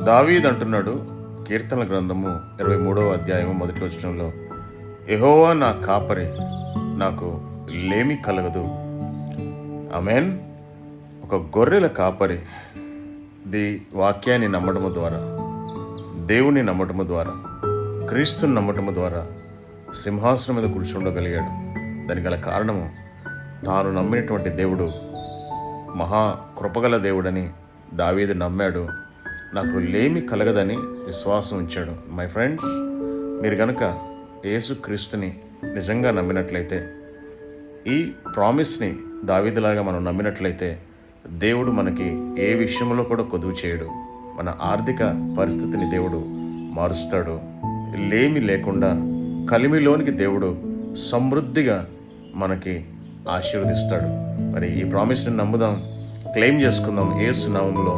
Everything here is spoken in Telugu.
దావీదు అంటున్నాడు, కీర్తనల గ్రంథము 23వ అధ్యాయము 1వ వచనంలో, యెహోవా నా కాపరి, నాకు లేమి కలగదు. ఆమేన్. ఒక గొర్రెల కాపరి వాక్యాన్ని నమ్మటము ద్వారా, దేవుని నమ్మటము ద్వారా, క్రీస్తుని నమ్మటము ద్వారా సింహాసనం మీద కూర్చుండగలిగాడు. దానికి గల కారణము తాను నమ్మినటువంటి దేవుడు మహా కృపగల దేవుడని దావీదు నమ్మాడు. నాకు లేమి కలగదని విశ్వాసం ఉంచాడు. మై ఫ్రెండ్స్, మీరు కనుక యేసుక్రీస్తుని నిజంగా నమ్మినట్లయితే, ఈ ప్రామిస్ని దావీదులాగా మనం నమ్మినట్లయితే, దేవుడు మనకి ఏ విషయంలో కూడా కొదువు చేయడు. మన ఆర్థిక పరిస్థితిని దేవుడు మారుస్తాడు. లేమి లేకుండా కలిమిలోనికి దేవుడు సమృద్ధిగా మనకి ఆశీర్వదిస్తాడు. మరి ఈ ప్రామిస్ని నమ్ముదాం, క్లెయిమ్ చేసుకుందాం యేసు నామములో.